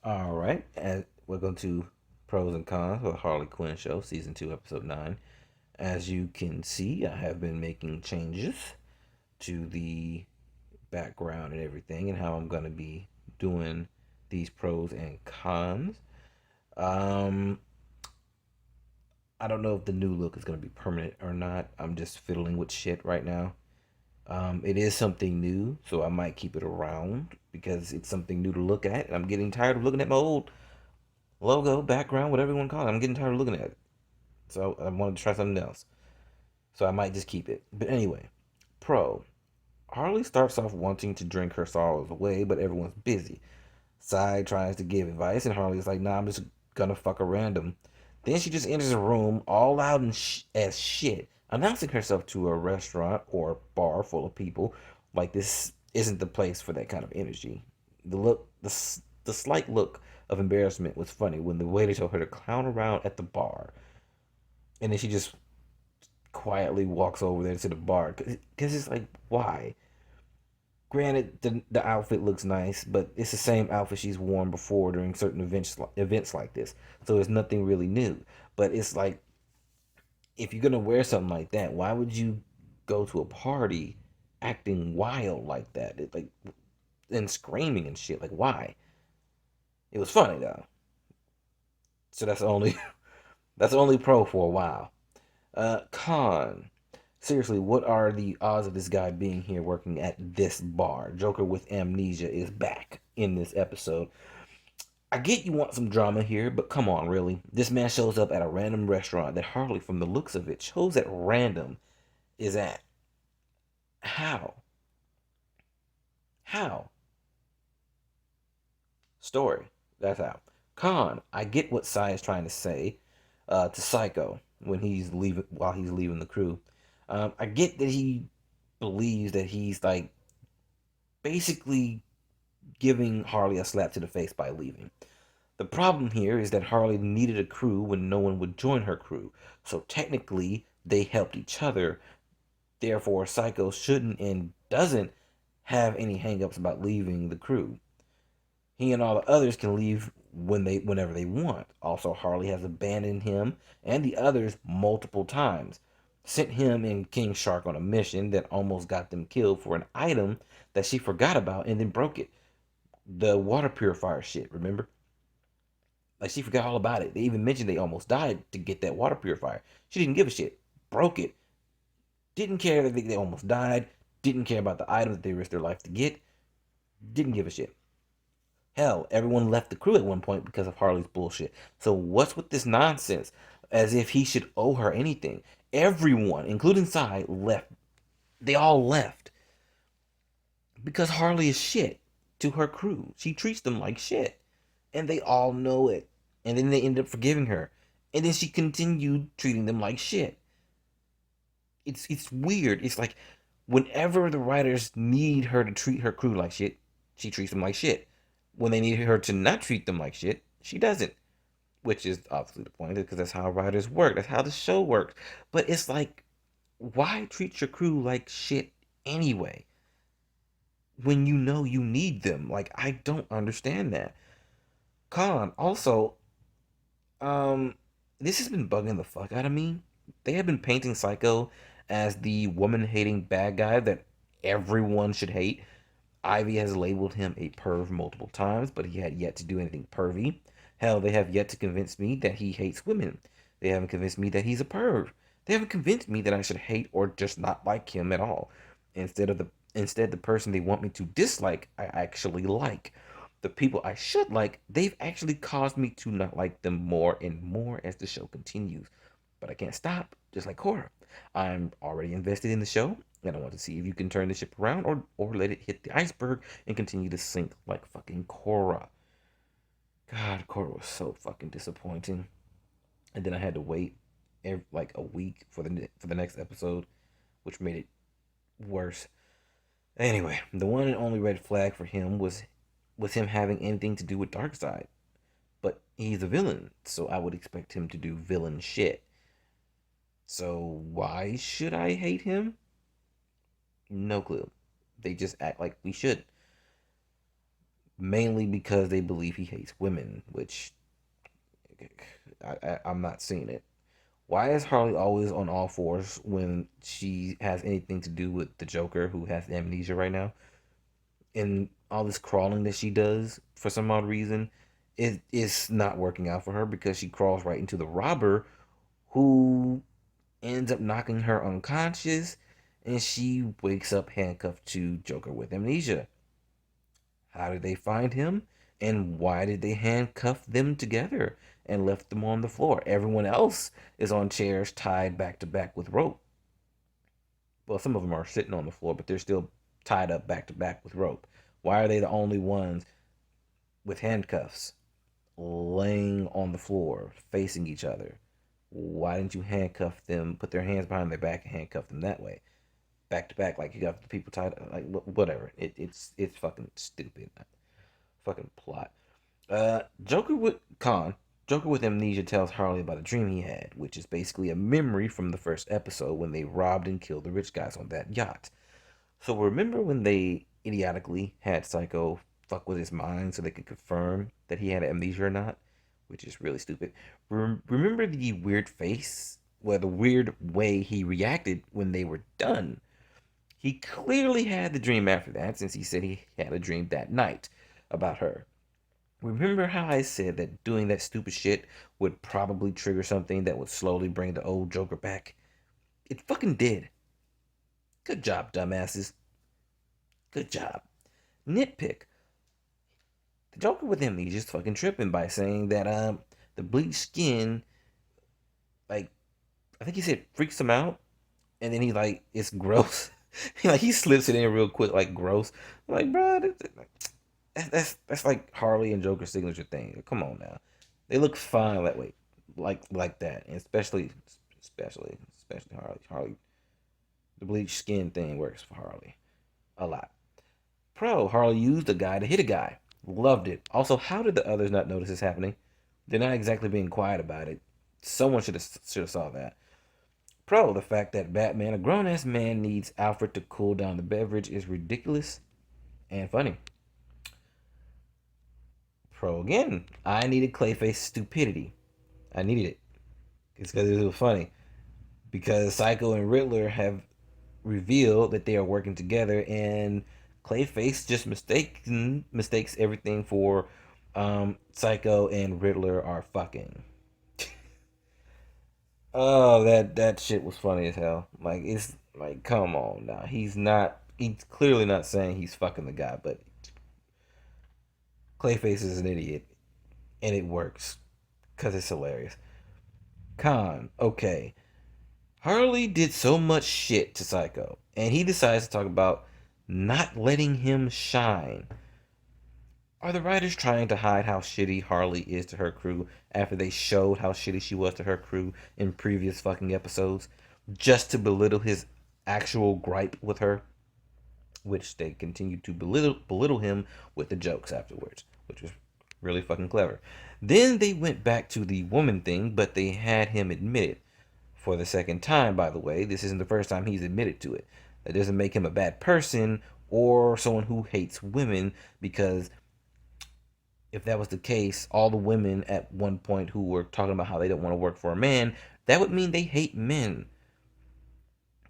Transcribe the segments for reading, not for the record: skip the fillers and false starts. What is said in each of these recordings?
All right, and welcome to Pros and Cons of the Harley Quinn Show, Season 2, Episode 9. As you can see, I have been making changes to the background and everything, and how I'm going to be doing these pros and cons. Um, I don't know if the new look is going to be permanent or not. I'm just fiddling with shit right now. It is something new, so I might keep it around because it's something new to look at. And I'm getting tired of looking at my old logo, background, whatever you want to call it. I'm getting tired of looking at it. So I wanted to try something else. So I might just keep it. But anyway, pro. Harley starts off wanting to drink her sorrows away, but everyone's busy. Sai tries to give advice, and Harley's like, nah, I'm just gonna fuck a random. Then she just enters a room all loud and as shit, announcing herself to a restaurant or bar full of people. Like this isn't the place for that kind of energy. The slight look of embarrassment was funny when the waiter told her to clown around at the bar, and then she just quietly walks over there to the bar because it's like, why? Granted, the outfit looks nice, but it's the same outfit she's worn before during certain events like this. So it's nothing really new. But it's like, if you're gonna wear something like that, why would you go to a party acting wild like that? And screaming and shit. Like, why? It was funny though. So that's the only that's the only pro for a while. Con. Seriously, what are the odds of this guy being here working at this bar? Joker with amnesia is back in this episode. I get you want some drama here, but come on, really. This man shows up at a random restaurant that Harley, from the looks of it, shows at random is at. How? How? Story. That's how. Con, I get what Sai is trying to say to Psycho while he's leaving the crew. I get that he believes that he's like basically giving Harley a slap to the face by leaving. The problem here is that Harley needed a crew when no one would join her crew. So technically, they helped each other. Therefore, Psycho shouldn't and doesn't have any hangups about leaving the crew. He and all the others can leave whenever they want. Also, Harley has abandoned him and the others multiple times. Sent him and King Shark on a mission that almost got them killed for an item that she forgot about and then broke it. The water purifier shit, remember? Like she forgot all about it. They even mentioned they almost died to get that water purifier. She didn't give a shit. Broke it. Didn't care that they almost died. Didn't care about the items that they risked their life to get. Didn't give a shit. Hell, everyone left the crew at one point because of Harley's bullshit. So what's with this nonsense? As if he should owe her anything. Everyone, including Sai, left. They all left because Harley is shit to her crew. She treats them like shit, and they all know it. And then they ended up forgiving her, and then she continued treating them like shit. It's weird. It's like whenever the writers need her to treat her crew like shit, she treats them like shit. When they need her to not treat them like shit, she doesn't. Which is obviously the point, because that's how writers work. That's how the show works. But it's like, why treat your crew like shit anyway? When you know you need them. Like, I don't understand that. Con, also, um, this has been bugging the fuck out of me. They have been painting Psycho as the woman hating bad guy that everyone should hate. Ivy has labeled him a perv multiple times, but he had yet to do anything pervy. Hell, they have yet to convince me that he hates women. They haven't convinced me that he's a perv. They haven't convinced me that I should hate or just not like him at all. Instead the person they want me to dislike, I actually like. The people I should like, they've actually caused me to not like them more and more as the show continues. But I can't stop, just like Cora. I'm already invested in the show, and I want to see if you can turn the ship around or let it hit the iceberg and continue to sink like fucking Cora. God, Cora was so fucking disappointing. And then I had to wait like a week for the next episode, which made it worse. Anyway, the one and only red flag for him was him having anything to do with Darkseid. But he's a villain, so I would expect him to do villain shit. So why should I hate him? No clue. They just act like we should. mainly because they believe he hates women, which I'm not seeing it. Why is Harley always on all fours when she has anything to do with the Joker, who has amnesia right now? And all this crawling that she does for some odd reason, it is not working out for her because she crawls right into the robber, who ends up knocking her unconscious, and she wakes up handcuffed to Joker with amnesia. How did they find him? And why did they handcuff them together and left them on the floor? Everyone else is on chairs tied back to back with rope. Well, some of them are sitting on the floor, but they're still tied up back to back with rope. Why are they the only ones with handcuffs laying on the floor facing each other? Why didn't you handcuff them, put their hands behind their back and handcuff them that way? Back to back, like you got the people tied, like whatever. It's fucking stupid. Fucking plot. Joker with Con. Joker with amnesia tells Harley about a dream he had, which is basically a memory from the first episode when they robbed and killed the rich guys on that yacht. So remember when they idiotically had Psycho fuck with his mind so they could confirm that he had amnesia or not, which is really stupid. Remember the weird face, well, the weird way he reacted when they were done. He clearly had the dream after that, since he said he had a dream that night about her. Remember how I said that doing that stupid shit would probably trigger something that would slowly bring the old Joker back? It fucking did. Good job, dumbasses. Good job. Nitpick. The Joker with him, he's just fucking tripping by saying that the bleached skin, like, I think he said freaks him out, and then he like it's gross. He slips it in real quick, like gross. I'm like, bro, that's like Harley and Joker's signature thing. Come on now, they look fine that way, like that, and especially Harley. Harley, the bleached skin thing works for Harley a lot. Pro Harley used a guy to hit a guy. Loved it. Also, how did the others not notice this happening? They're not exactly being quiet about it. Someone should have saw that. Pro, the fact that Batman, a grown ass man, needs Alfred to cool down the beverage is ridiculous and funny. Pro again. I needed Clayface stupidity. I needed it. It's because it was funny. Because Psycho and Riddler have revealed that they are working together, and Clayface just mistakes everything for Psycho and Riddler are fucking. Oh, that shit was funny as hell. Like it's like, come on now. He's clearly not saying he's fucking the guy, but Clayface is an idiot, and it works because it's hilarious. Con, okay. Harley did so much shit to Psycho, and he decides to talk about not letting him shine. Are the writers trying to hide how shitty Harley is to her crew after they showed how shitty she was to her crew in previous fucking episodes, just to belittle his actual gripe with her? Which they continued to belittle him with the jokes afterwards, which was really fucking clever. Then they went back to the woman thing, but they had him admit it. For the second time, by the way, this isn't the first time he's admitted to it. That doesn't make him a bad person or someone who hates women, because if that was the case, all the women at one point who were talking about how they don't want to work for a man, that would mean they hate men.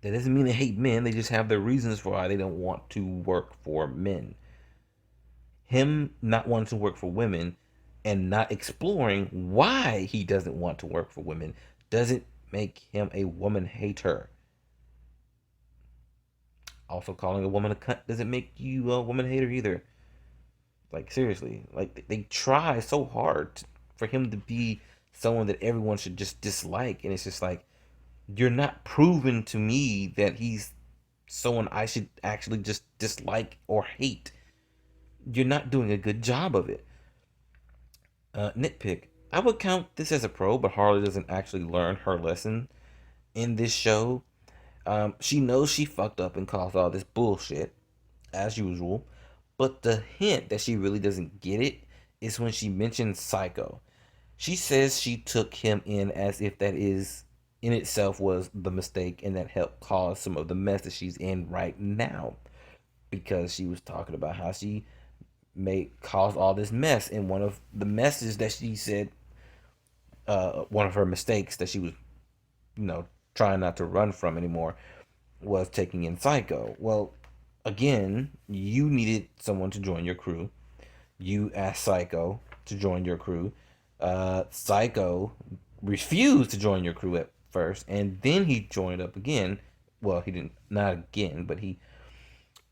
That doesn't mean they hate men, they just have their reasons for why they don't want to work for men. Him not wanting to work for women and not exploring why he doesn't want to work for women doesn't make him a woman hater. Also, calling a woman a cunt doesn't make you a woman hater either. Like, seriously. Like, they try so hard for him to be someone that everyone should just dislike. And it's just like, you're not proving to me that he's someone I should actually just dislike or hate. You're not doing a good job of it. Nitpick. I would count this as a pro, but Harley doesn't actually learn her lesson in this show. She knows she fucked up and caused all this bullshit, as usual. But the hint that she really doesn't get it is when she mentions Psycho. She says she took him in as if that is in itself was the mistake and that helped cause some of the mess that she's in right now. Because she was talking about how she caused all this mess. And one of the messes that she said, one of her mistakes that she was, you know, trying not to run from anymore, was taking in Psycho. Well, again, you needed someone to join your crew. You asked Psycho to join your crew. Psycho refused to join your crew at first, and then he joined up again. Well, he didn't, not again, but he,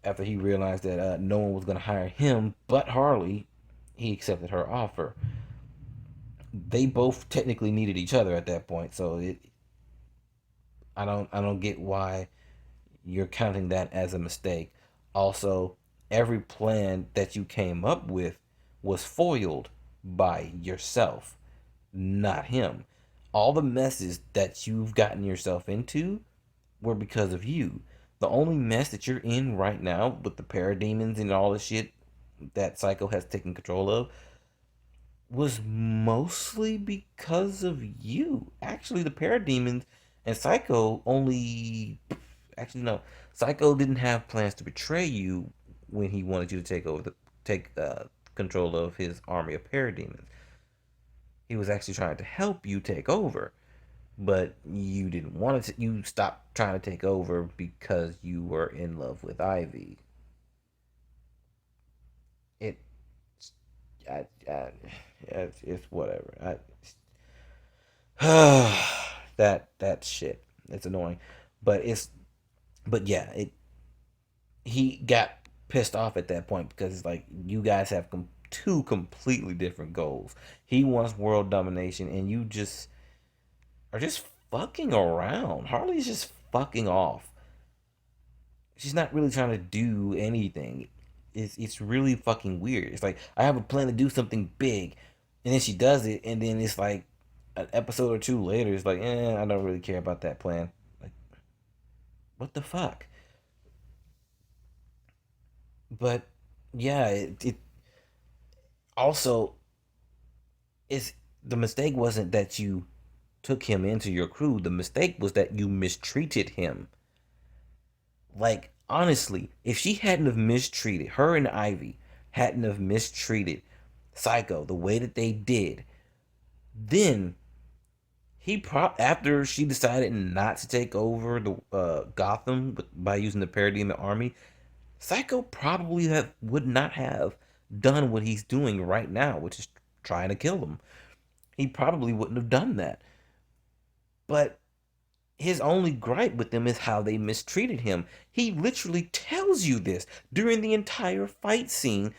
after he realized that no one was going to hire him but Harley, he accepted her offer. They both technically needed each other at that point, so I don't get why you're counting that as a mistake. Also, every plan that you came up with was foiled by yourself, not him. All the messes that you've gotten yourself into were because of you. The only mess that you're in right now with the parademons and all the shit that Psycho has taken control of was mostly because of you. Actually, the parademons and Psycho only. Actually, no. Psycho didn't have plans to betray you when he wanted you to take control of his army of parademons. He was actually trying to help you take over, but you didn't want to. You stopped trying to take over because you were in love with Ivy. It, it's whatever. That shit. It's annoying, but yeah. He got pissed off at that point because it's like you guys have two completely different goals. He wants world domination, and you just are just fucking around. Harley's just fucking off. She's not really trying to do anything. It's really fucking weird. It's like I have a plan to do something big, and then she does it, and then it's like an episode or two later, it's like, I don't really care about that plan. Like, what the fuck? But yeah, it also is the mistake wasn't that you took him into your crew. The mistake was that you mistreated him. Like, honestly, if she hadn't have mistreated her and Ivy, hadn't have mistreated Psycho the way that they did, then after she decided not to take over the Gotham by using the Parademon army, Psycho probably would not have done what he's doing right now, which is trying to kill them. He probably wouldn't have done that. But his only gripe with them is how they mistreated him. He literally tells you this during the entire fight scene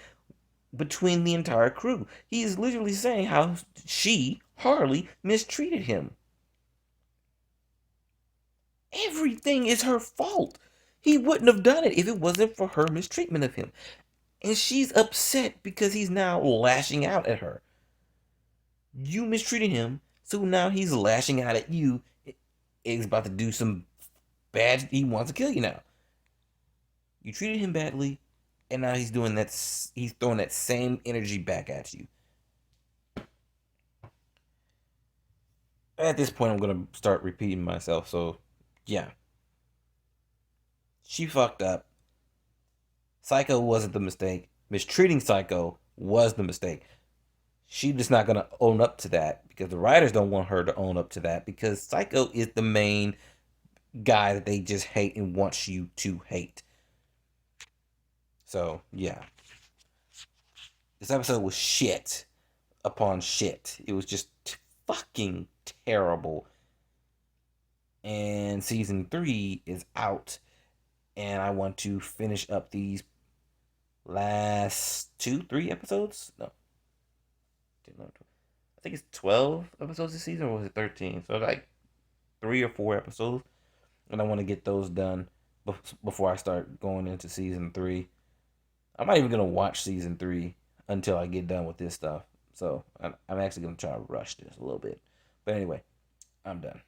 between the entire crew. He is literally saying how Harley, mistreated him. Everything is her fault. He wouldn't have done it if it wasn't for her mistreatment of him. And she's upset because he's now lashing out at her. You mistreated him, so now he's lashing out at you. He's about to do some bad. He wants to kill you now. You treated him badly, and now he's doing that. He's throwing that same energy back at you. At this point, I'm gonna start repeating myself. So, yeah, she fucked up. Psycho wasn't the mistake. Mistreating Psycho was the mistake. She's just not gonna own up to that because the writers don't want her to own up to that because Psycho is the main guy that they just hate and wants you to hate. So yeah, this episode was shit upon shit. It was just fucking terrible. And season 3 is out, and I want to finish up these last 2, 3 episodes. No, I think it's 12 episodes this season, or was it 13? So like 3 or 4 episodes, and I want to get those done before I start going into season 3. I'm not even gonna watch season 3 until I get done with this stuff. So I'm actually gonna try to rush this a little bit. But anyway, I'm done.